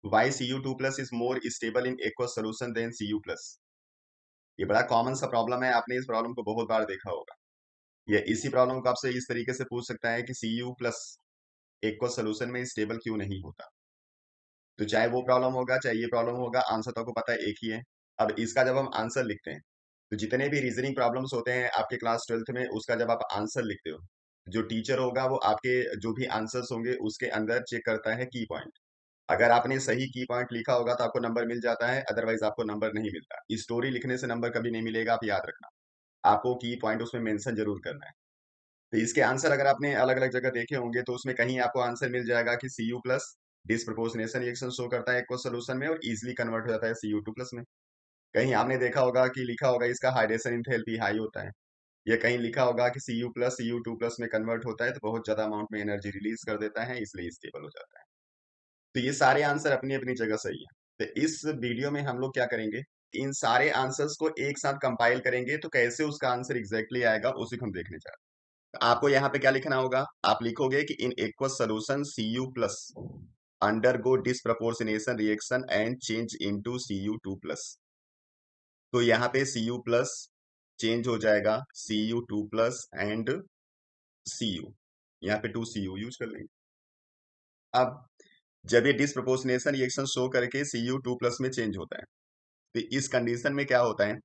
Y Cu2+ is more stable in aqueous solution than Cu+। ये बड़ा common सा problem है, आपने इस प्रॉब्लम को बहुत बार देखा होगा। ये इसी प्रॉब्लम को आपसे इस तरीके से पूछ सकता है कि Cu+ एक्वस सोल्यूशन में स्टेबल क्यों नहीं होता। तो चाहे वो प्रॉब्लम होगा चाहे ये प्रॉब्लम होगा, आंसर तो आपको पता है एक ही है। अब इसका जब हम आंसर लिखते हैं तो जितने भी रीजनिंग प्रॉब्लम्स होते हैं आपके क्लास 12th में, उसका जब आप आंसर लिखते हो, जो टीचर होगा वो आपके जो भी आंसर्स होंगे उसके अंदर चेक करता है की पॉइंट। अगर आपने सही की पॉइंट लिखा होगा तो आपको नंबर मिल जाता है, अदरवाइज आपको नंबर नहीं मिलता। स्टोरी लिखने से नंबर कभी नहीं मिलेगा, आप याद रखना। आपको की पॉइंट उसमें मेंशन जरूर करना है। तो इसके आंसर अगर आपने अलग अलग जगह देखे होंगे तो उसमें कहीं आपको आंसर मिल जाएगा कि Cu+ डिसप्रोपोर्शनेशन रिएक्शन शो करता है एक्वस सोल्यूशन में और इजीली कन्वर्ट हो जाता है Cu2+ में। कहीं आपने देखा होगा कि लिखा होगा इसका हाइड्रेशन इंथैल्पी हाई होता है, या कहीं लिखा होगा कि Cu+ में कन्वर्ट होता है तो बहुत ज्यादा अमाउंट में एनर्जी रिलीज कर देता है, इसलिए स्टेबल हो जाता है। तो ये सारे आंसर अपनी अपनी जगह सही है। तो इस वीडियो में हम लोग क्या करेंगे, इन सारे आंसर्स को एक साथ कंपाइल करेंगे तो कैसे उसका आंसर एग्जैक्टली आएगा उसी को हम देखने जा रहे हैं। तो आपको यहाँ पे क्या लिखना होगा, आप लिखोगे कि इन aqueous solution Cu+ undergo disproportionation reaction and change into Cu2+। तो यहाँ पे Cu+ चेंज हो जाएगा Cu2+ एंड Cu, यहाँ पे 2 Cu यूज कर लेंगे। अब जब ये डिसप्रोपोर्शनेशन रिएक्शन शो करके Cu2+ में चेंज होता है, तो इस कंडीशन में क्या होता है,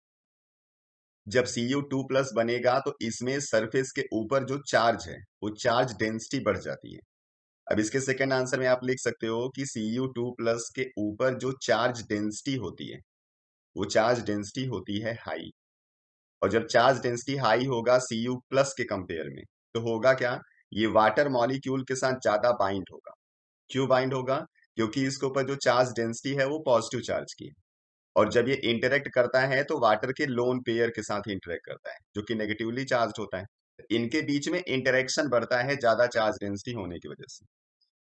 जब Cu2+ बनेगा तो इसमें सरफेस के ऊपर जो चार्ज है वो चार्ज डेंसिटी बढ़ जाती है। अब इसके सेकंड आंसर में आप लिख सकते हो कि Cu2+ के ऊपर जो चार्ज डेंसिटी होती है वो चार्ज डेंसिटी होती है हाई। और जब चार्ज डेंसिटी हाई होगा Cu+ के कंपेयर में, तो होगा क्या, ये वाटर मॉलिक्यूल के साथ ज्यादा बाइंड होगा। क्यों बाइंड होगा, क्योंकि इसके ऊपर जो चार्ज डेंसिटी है वो पॉजिटिव चार्ज की है। और जब ये इंटरेक्ट करता है तो वाटर के लोन पेयर के साथ इंटरेक्ट करता है जो कि नेगेटिवली चार्ज होता है। इनके बीच में इंटरेक्शन बढ़ता है ज्यादा चार्ज डेंसिटी होने की वजह से।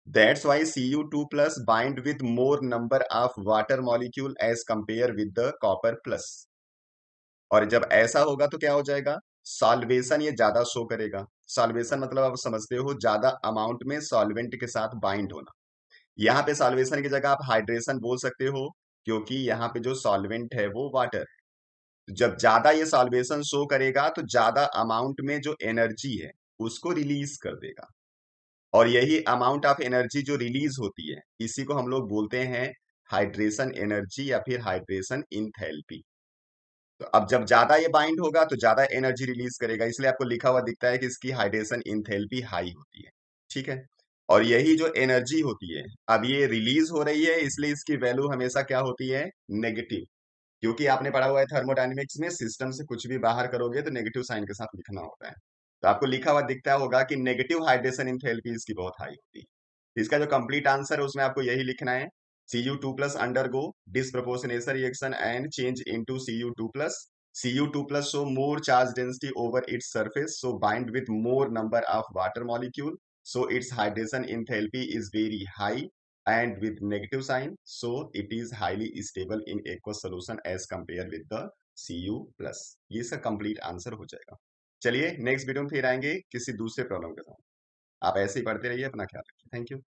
That's why Cu2+ bind with more number of water molecule as compare with the copper plus. और जब ऐसा होगा तो क्या हो जाएगा, सॉल्वेशन ये ज्यादा शो करेगा। सॉल्वेशन मतलब आप समझते हो ज्यादा अमाउंट में सॉल्वेंट के साथ बाइंड होना। यहाँ पे सॉल्वेशन की जगह आप हाइड्रेशन बोल सकते हो, क्योंकि यहाँ पे जो सॉल्वेंट है वो वाटर है। जब ज्यादा ये सॉल्वेशन शो करेगा तो ज्यादा अमाउंट में जो एनर्जी है उसको रिलीज कर देगा। और यही अमाउंट ऑफ एनर्जी जो रिलीज होती है इसी को हम लोग बोलते हैं हाइड्रेशन एनर्जी या फिर हाइड्रेशन इंथैल्पी। तो अब जब ज्यादा ये बाइंड होगा तो ज्यादा एनर्जी रिलीज करेगा, इसलिए आपको लिखा हुआ दिखता है कि इसकी हाइड्रेशन इंथैल्पी हाई होती है। ठीक है। और यही जो एनर्जी होती है अब ये रिलीज हो रही है, इसलिए इसकी वैल्यू हमेशा क्या होती है, नेगेटिव। क्योंकि आपने पढ़ा हुआ है थर्मोडायनेमिक्स में, सिस्टम से कुछ भी बाहर करोगे तो नेगेटिव साइन के साथ लिखना होता है। तो आपको लिखा हुआ दिखता होगा कि नेगेटिव हाइड्रेशन इंथैल्पी इसकी बहुत हाई होती है। तो इसका जो कंप्लीट आंसर है उसमें आपको यही लिखना है, Cu2+ undergo disproportionation reaction and change into Cu2+। Cu2+ show more charge density over its surface, so bind with more number of water molecule, so its hydration enthalpy is very high and with negative sign, so it is highly stable in aqueous solution as compared with the Cu+। ये इसका complete answer हो जाएगा। चलिए next video में फिर आएंगे किसी दूसरे प्रॉब्लम के साथ। आप ऐसे ही पढ़ते रहिए, अपना ख्याल रखिए। Thank you.